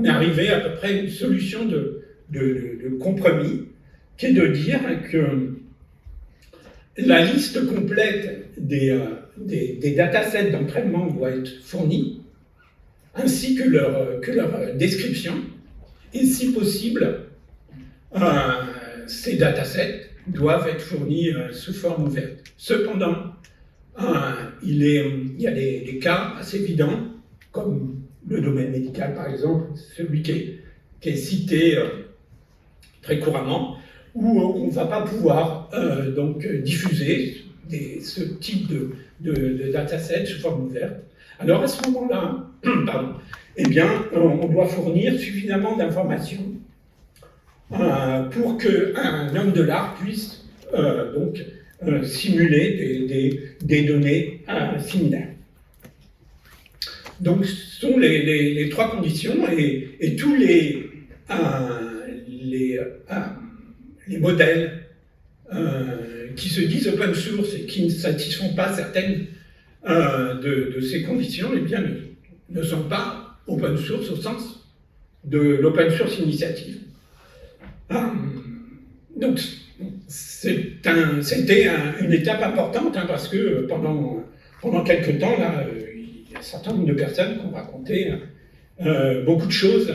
on est arrivé à peu près à une solution de compromis, qui est de dire que la liste complète des datasets d'entraînement doit être fournie, ainsi que leur description, et si possible, ces datasets doivent être fournis sous forme ouverte. Cependant, il y a des cas assez évidents, comme le domaine médical par exemple, celui qui est cité très couramment, où on ne va pas pouvoir donc diffuser ce type de dataset sous forme ouverte. Alors à ce moment-là, eh bien, on doit fournir suffisamment d'informations pour qu'un homme de l'art puisse donc simuler des données similaires. Donc ce sont les trois conditions et tous les modèles qui se disent open source et qui ne satisfont pas certaines de ces conditions, eh bien, ne sont pas open source au sens de l'open source initiative. Donc, c'était une étape importante parce que pendant quelques temps, là, il y a un certain nombre de personnes qui ont raconté beaucoup de choses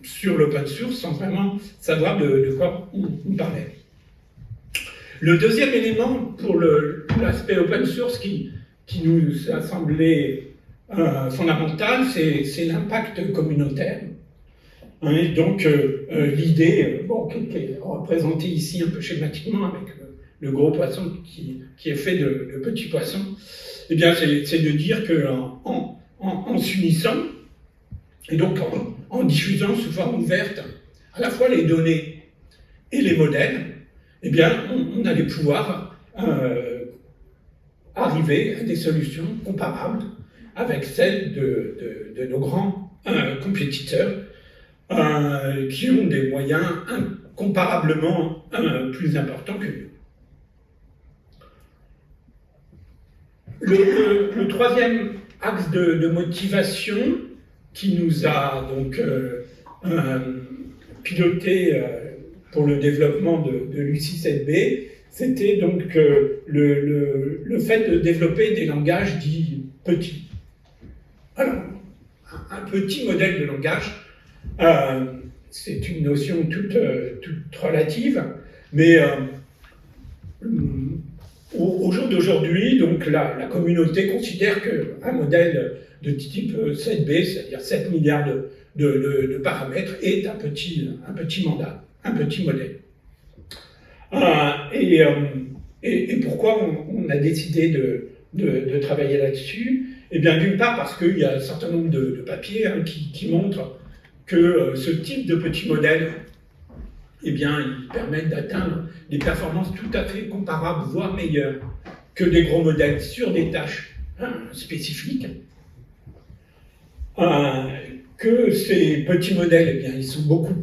sur l'open source sans vraiment savoir de quoi on parlait. Le deuxième élément pour l'aspect open source qui nous a semblé fondamental, c'est l'impact communautaire. Et donc l'idée, qui est représentée ici un peu schématiquement avec le gros poisson qui est fait de petits poissons, eh bien c'est de dire qu'en s'unissant, et donc en diffusant sous forme ouverte à la fois les données et les modèles, eh bien on allait pouvoir arriver à des solutions comparables avec celles de nos grands compétiteurs qui ont des moyens incomparablement plus importants que nous. Le troisième axe de motivation qui nous a donc piloté pour le développement de l'UC7B, c'était donc le fait de développer des langages dits petits. Alors, un petit modèle de langage, c'est une notion toute relative, mais au jour d'aujourd'hui, donc la communauté considère qu'un modèle de type 7B, c'est-à-dire 7 milliards de paramètres, est un petit mandat, un petit modèle. Et pourquoi on a décidé de travailler là-dessus? Eh bien, d'une part, parce qu'il y a un certain nombre de papiers qui montrent que ce type de petits modèles, eh bien, ils permettent d'atteindre des performances tout à fait comparables, voire meilleures, que des gros modèles sur des tâches spécifiques. Que ces petits modèles, eh bien, ils sont beaucoup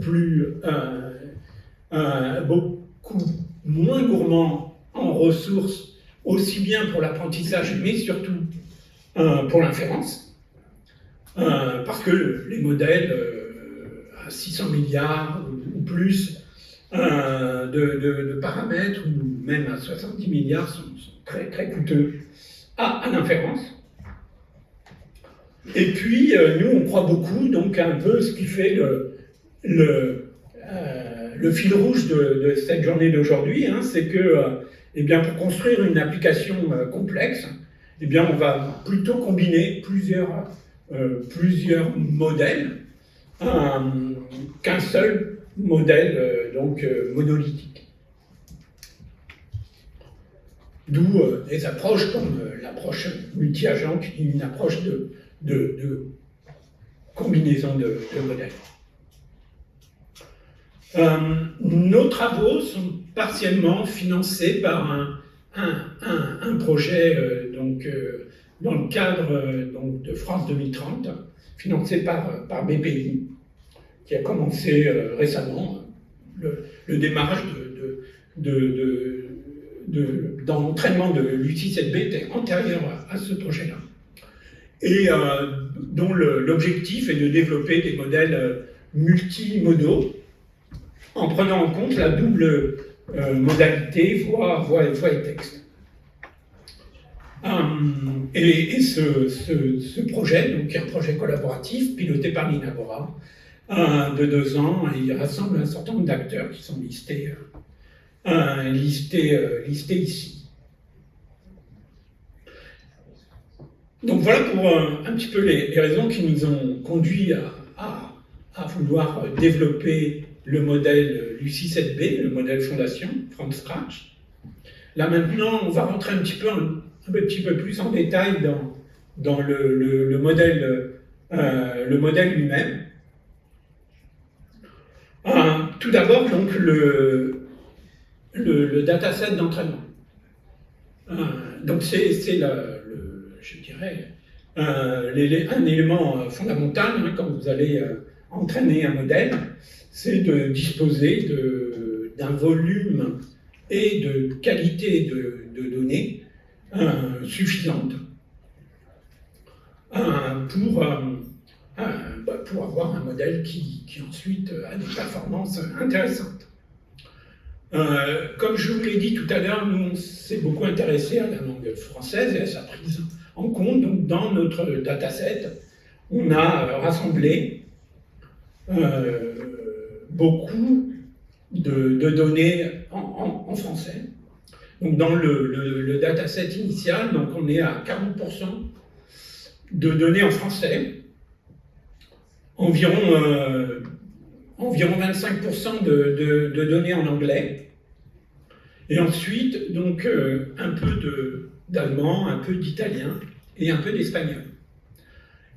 moins gourmands en ressources, aussi bien pour l'apprentissage, mais surtout pour l'inférence, parce que les modèles à 600 milliards ou plus de paramètres, ou même à 70 milliards, sont très, très coûteux à l'inférence. Et puis, nous, on croit beaucoup, donc un peu ce qui fait le fil rouge de cette journée d'aujourd'hui, c'est que, eh bien, pour construire une application complexe, eh bien, on va plutôt combiner plusieurs modèles qu'un seul modèle monolithique. D'où des approches comme l'approche multi-agent, qui est une approche de combinaison de modèles. Nos travaux sont partiellement financés par un projet dans le cadre de France 2030, financé par BPI, qui a commencé récemment. Le démarrage dans l'entraînement de l'UC7B était antérieur à ce projet-là. et dont l'objectif est de développer des modèles multimodaux en prenant en compte la double modalité voix et texte. Et ce projet, donc, qui est un projet collaboratif piloté par l'Inagora, de 2 ans, il rassemble un certain nombre d'acteurs qui sont listés ici. Donc voilà pour un petit peu les raisons qui nous ont conduits à vouloir développer le modèle Lucie 7B, le modèle fondation, from scratch. Là maintenant, on va rentrer un petit peu plus en détail dans le modèle lui-même. Tout d'abord, donc, le dataset d'entraînement. Donc c'est je dirais, un élément fondamental quand vous allez entraîner un modèle, c'est de disposer d'un volume et de qualité de données suffisante pour avoir un modèle qui ensuite a des performances intéressantes. Comme je vous l'ai dit tout à l'heure, nous on s'est beaucoup intéressé à la langue française et à sa prise en compte. Donc dans notre dataset, on a rassemblé beaucoup de données en français. Donc dans le dataset initial, donc on est à 40% de données en français, environ 25% de données en anglais, et ensuite donc un peu d'allemand, un peu d'italien et un peu d'espagnol.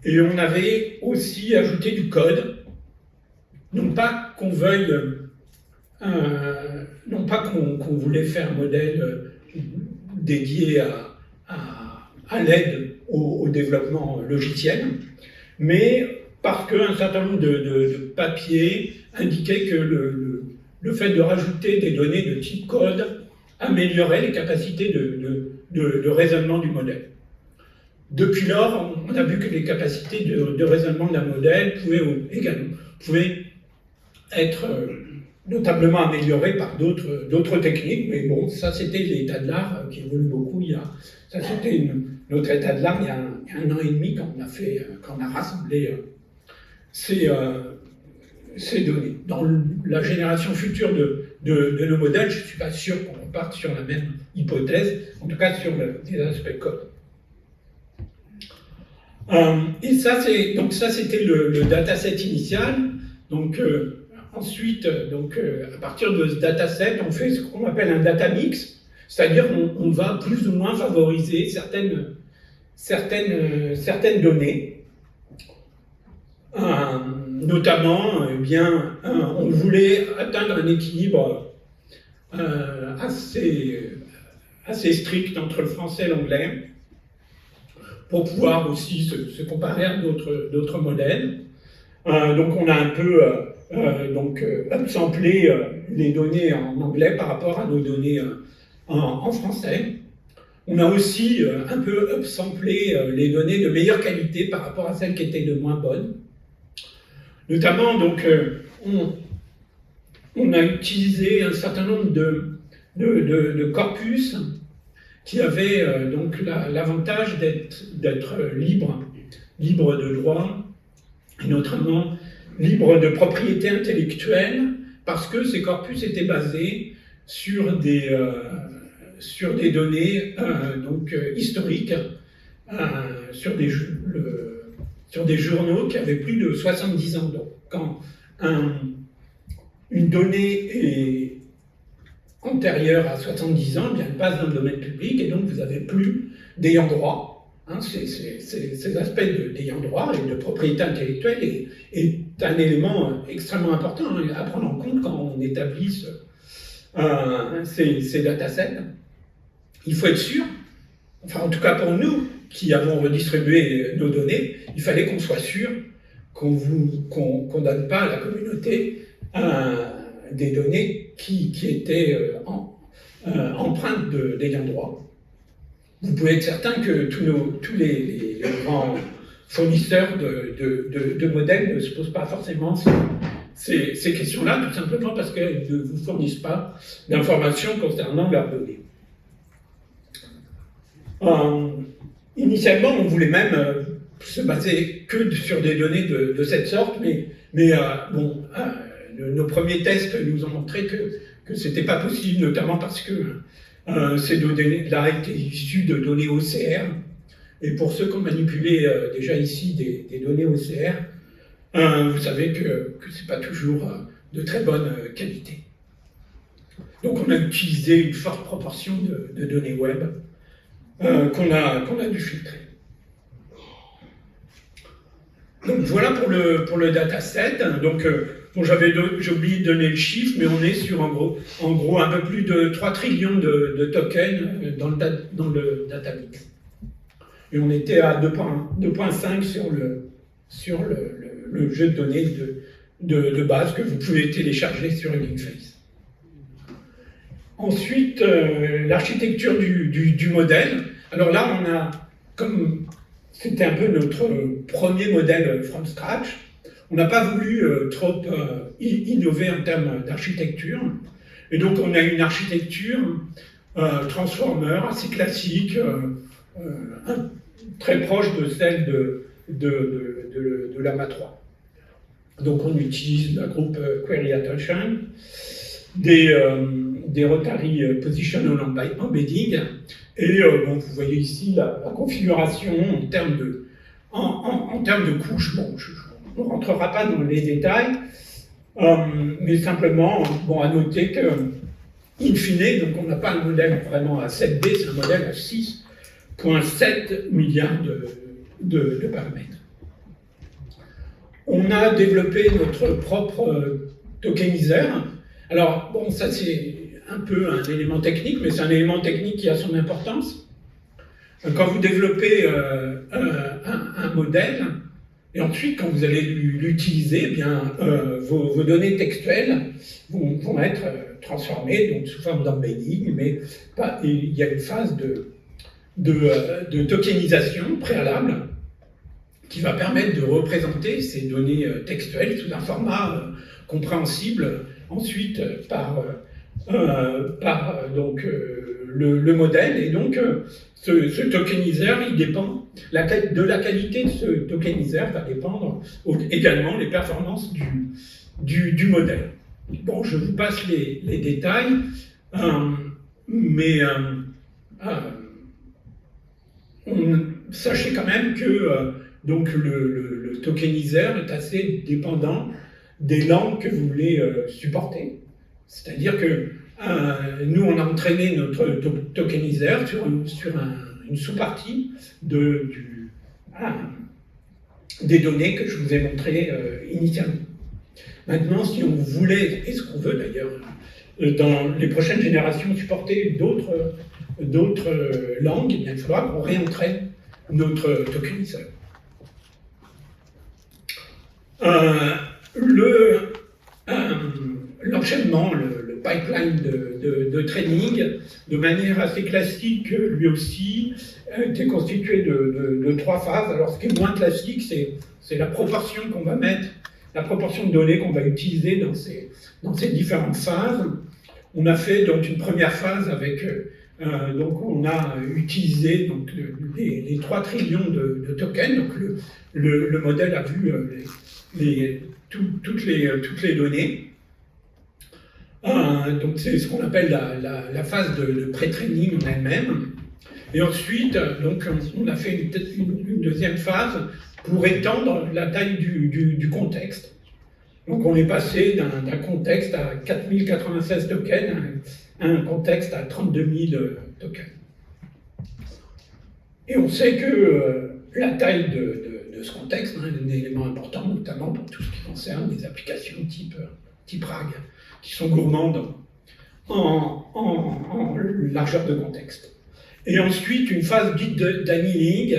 Et on avait aussi ajouté du code, non pas qu'on veuille, non pas qu'on voulait faire un modèle dédié à l'aide au développement logiciel, mais parce qu'un certain nombre de papiers indiquaient que le fait de rajouter des données de type code améliorait les capacités de raisonnement du modèle. Depuis lors, on a vu que les capacités de raisonnement d'un modèle pouvaient être notablement améliorées par d'autres techniques, mais bon, ça c'était l'état de l'art qui évolue beaucoup. Ça c'était notre état de l'art il y a un an et demi quand on a rassemblé ces données. Dans la génération future de nos modèles, je ne suis pas sûr qu'on reparte sur la même hypothèse, en tout cas sur les aspects code. Et ça, c'était le dataset initial. Donc, ensuite, à partir de ce dataset, on fait ce qu'on appelle un data mix, c'est-à-dire qu'on va plus ou moins favoriser certaines données. Notamment, on voulait atteindre un équilibre assez strict entre le français et l'anglais, pour pouvoir aussi se comparer à d'autres modèles. Donc on a un peu upsamplé les données en anglais par rapport à nos données en français. On a aussi un peu upsamplé les données de meilleure qualité par rapport à celles qui étaient de moins bonnes. Notamment, donc, on a utilisé un certain nombre de corpus qui avaient donc l'avantage d'être libres de droit, et notamment libres de propriété intellectuelle, parce que ces corpus étaient basés sur des données historiques, sur des journaux qui avaient plus de 70 ans. Donc, quand une donnée est antérieure à 70 ans, bien, elle passe dans le domaine public, et donc vous n'avez plus d'ayant droit. Ces aspects d'ayant droit et de propriété intellectuelle est un élément extrêmement important à prendre en compte quand on établit ces datasets. Il faut être sûr, enfin en tout cas pour nous qui avons redistribué nos données, il fallait qu'on soit sûr qu'on ne donne pas à la communauté des données qui étaient empreintes d'ayant droit. Vous pouvez être certain que tous les les grands fournisseurs de modèles ne se posent pas forcément ces questions-là, tout simplement parce qu'elles ne vous fournissent pas d'informations concernant leurs données. Initialement, on voulait même se baser que sur des données de cette sorte, mais nos premiers tests nous ont montré que ce n'était pas possible, notamment parce que ces données-là étaient issues de données OCR. Et pour ceux qui ont manipulé déjà ici des données OCR, vous savez que ce n'est pas toujours de très bonne qualité. Donc on a utilisé une forte proportion de données web qu'on a dû filtrer. Donc voilà pour le dataset. Donc j'ai oublié de donner le chiffre, mais on est sur en gros un peu plus de 3 trillions de tokens dans le database. Et on était à 2.5 sur le jeu de données de base que vous pouvez télécharger sur Hugging Face. Ensuite, l'architecture du modèle. Alors là, on a, comme c'était un peu notre premier modèle from scratch, on n'a pas voulu trop innover en termes d'architecture. Et donc, on a une architecture transformer assez classique, très proche de celle de l'AMA 3. Donc, on utilise le groupe Query Attention, des Rotary Positional Embedding, et vous voyez ici la configuration en termes de couches. Bon, on ne rentrera pas dans les détails, mais simplement, à noter que, in fine, donc on n'a pas un modèle vraiment à 7D, c'est un modèle à 6,7 milliards de paramètres. On a développé notre propre tokeniseur. Alors, ça c'est un peu un élément technique, mais c'est un élément technique qui a son importance. Quand vous développez un modèle, et ensuite, quand vous allez l'utiliser, eh bien, vos données textuelles vont être transformées donc, sous forme d'embedding, mais il y a une phase de tokenisation préalable qui va permettre de représenter ces données textuelles sous un format compréhensible ensuite par le modèle. Et donc, ce tokeniseur, il dépend de la qualité de ce tokeniseur, va dépendre également les performances du modèle. Bon, je vous passe les détails, mais sachez quand même que donc le tokeniseur est assez dépendant des langues que vous voulez supporter. C'est-à-dire que nous, on a entraîné notre tokeniseur sur une sous-partie des données que je vous ai montrées initialement. Maintenant, si on voulait, et ce qu'on veut d'ailleurs, dans les prochaines générations, supporter d'autres langues, il faudra qu'on réentraîne notre tokeniseur. L'enchaînement, le pipeline de training, de manière assez classique, lui aussi, était constitué de 3 phases. Alors, ce qui est moins classique, c'est la proportion qu'on va mettre, la proportion de données qu'on va utiliser dans ces différentes phases. On a fait donc une première phase avec, donc on a utilisé donc les 3 trillions de tokens. Donc le modèle a vu toutes les données. Donc c'est ce qu'on appelle la phase de pré-training en elle-même. Et ensuite, donc, on a fait une deuxième phase pour étendre la taille du contexte. Donc on est passé d'un contexte à 4096 tokens à un contexte à 32 000 tokens. Et on sait que la taille de ce contexte est un élément important, notamment pour tout ce qui concerne les applications type RAG, qui sont gourmandes en largeur de contexte. Et ensuite, une phase dite d'annealing,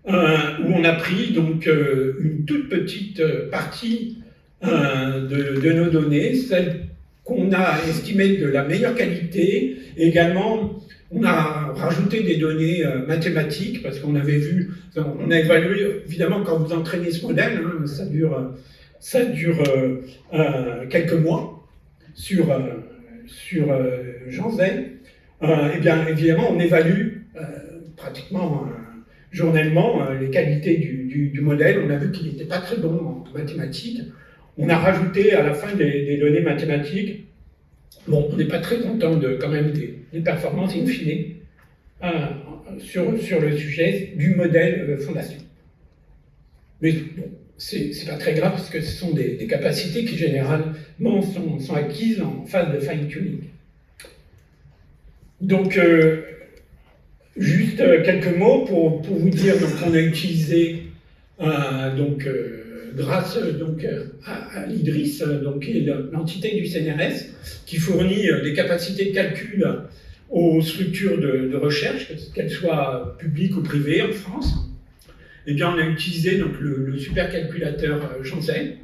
où on a pris donc une toute petite partie de nos données, celles qu'on a estimées de la meilleure qualité, et également On a rajouté des données mathématiques parce qu'on avait vu, on a évalué, évidemment, quand vous entraînez ce modèle, hein, ça dure quelques mois sur Jean Zay. Eh bien, évidemment, on évalue pratiquement journellement les qualités du modèle. On a vu qu'il n'était pas très bon en mathématiques. On a rajouté à la fin des données mathématiques. Bon, on n'est pas très content quand même des performances in fine sur le sujet du modèle fondation. Mais bon, c'est pas très grave parce que ce sont des capacités qui généralement sont acquises en phase de fine-tuning. Donc, juste quelques mots pour vous dire qu'on a utilisé grâce à l'IDRIS, qui est l'entité du CNRS, qui fournit des capacités de calcul aux structures de recherche, qu'elles soient publiques ou privées en France. Eh bien, on a utilisé le supercalculateur Jean Zay.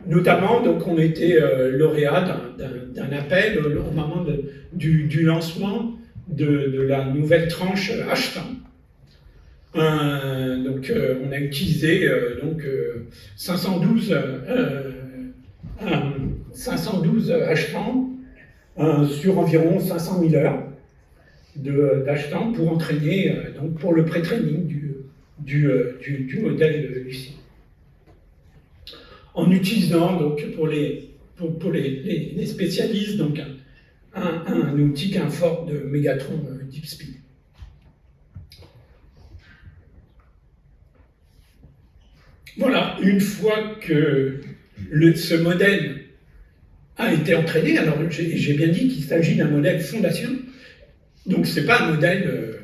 Notamment, on était lauréat d'un appel au moment du lancement de la nouvelle tranche H100. On a utilisé 512 H100 sur environ 500 000 heures d'H100 pour entraîner, pour le pré-training du modèle Lucide. En utilisant pour les spécialistes un outil qu'infort de Megatron DeepSpeed. Voilà, une fois que ce modèle a été entraîné, alors j'ai bien dit qu'il s'agit d'un modèle fondation, donc c'est pas un modèle,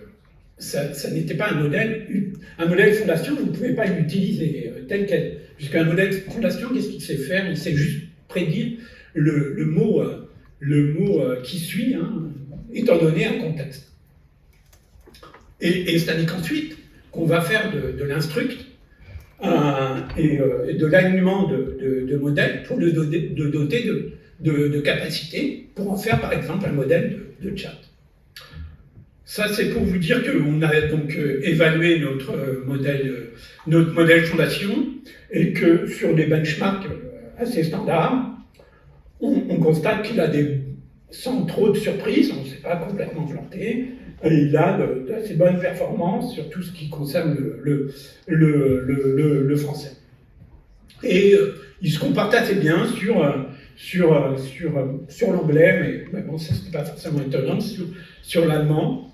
ça n'était pas un modèle fondation, vous ne pouvez pas l'utiliser tel quel, puisqu'un modèle fondation, qu'est-ce qu'il sait faire? Il sait juste prédire le mot qui suit, étant donné un contexte. Et c'est-à-dire qu'ensuite, qu'on va faire de l'instruct et de l'alignement de modèles pour le doter de capacités pour en faire par exemple un modèle de chat. Ça, c'est pour vous dire qu'on a évalué notre modèle fondation et que sur des benchmarks assez standards, on constate qu'il a sans trop de surprises, on ne s'est pas complètement planté, et il a d'assez bonnes performances sur tout ce qui concerne le français. Et il se comporte assez bien sur l'anglais, mais bon, ça c'est pas forcément étonnant, sur l'allemand,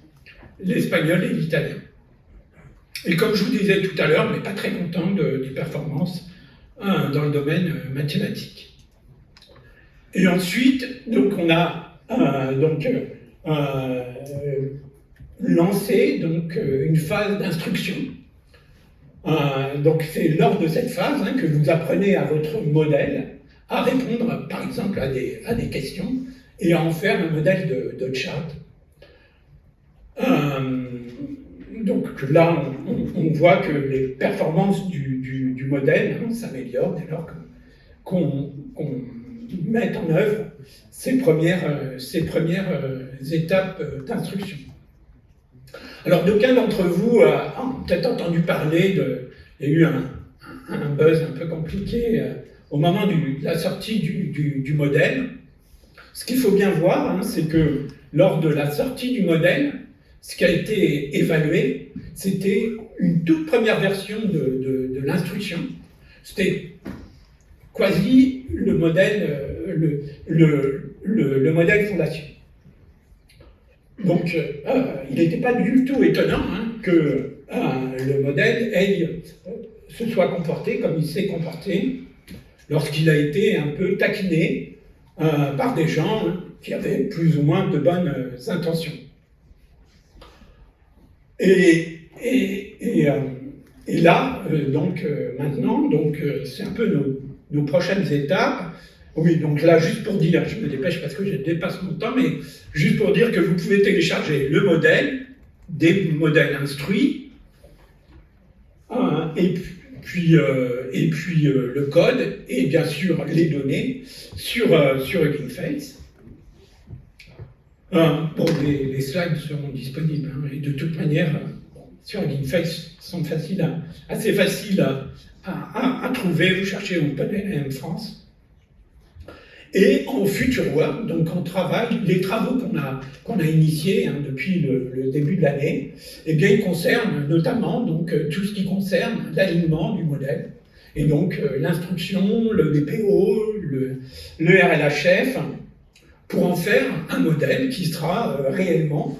l'espagnol et l'italien. Et comme je vous disais tout à l'heure, on n'est pas très content des performances dans le domaine mathématique. Et ensuite, on a lancé une phase d'instruction. C'est lors de cette phase que vous apprenez à votre modèle à répondre, par exemple, à des questions et à en faire un modèle de chat. Donc là, on voit que les performances du modèle s'améliorent dès lors qu'on met en œuvre ces premières étapes d'instruction. Alors, d'aucuns d'entre vous ont peut-être entendu parler il y a eu un buzz un peu compliqué au moment de la sortie du modèle. Ce qu'il faut bien voir, c'est que lors de la sortie du modèle, ce qui a été évalué, c'était une toute première version de l'instruction. C'était quasi le modèle, le modèle fondation. Donc, il n'était pas du tout étonnant que le modèle se soit comporté comme il s'est comporté lorsqu'il a été un peu taquiné par des gens qui avaient plus ou moins de bonnes intentions. Et là, maintenant, c'est un peu nos prochaines étapes. Oui, donc là, juste pour dire, je me dépêche parce que je dépasse mon temps, mais juste pour dire que vous pouvez télécharger le modèle, des modèles instruits, et puis le code, et bien sûr les données sur Hugging Face. Bon, les slides seront disponibles, hein, et de toute manière, sur Geekface, sont assez faciles à trouver. Vous cherchez OpenLM France. Et en FutureWorld, donc on travaille, les travaux qu'on a initiés, hein, depuis le début de l'année, eh bien, ils concernent notamment donc, tout ce qui concerne l'alignement du modèle, et donc l'instruction, le DPO, le RLHF, pour en faire un modèle qui sera réellement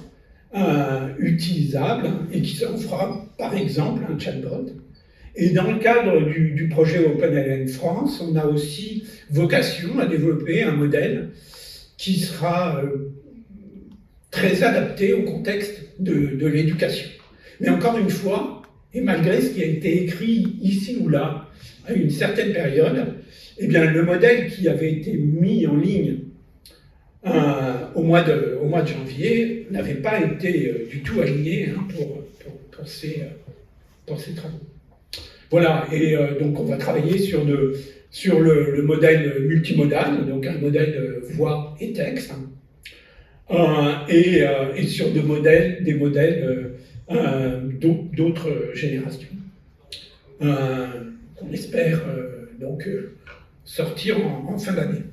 utilisable et qui en fera par exemple un chatbot. Et dans le cadre du projet OpenLM France, on a aussi vocation à développer un modèle qui sera très adapté au contexte de l'éducation. Mais encore une fois, et malgré ce qui a été écrit ici ou là, à une certaine période, eh bien, le modèle qui avait été mis en ligne au mois de janvier n'avait pas été du tout aligné, hein, pour ces travaux. Voilà, et donc on va travailler sur le modèle multimodal, donc un modèle voix et texte, et sur des modèles d'autres générations, qu'on espère donc sortir en fin d'année.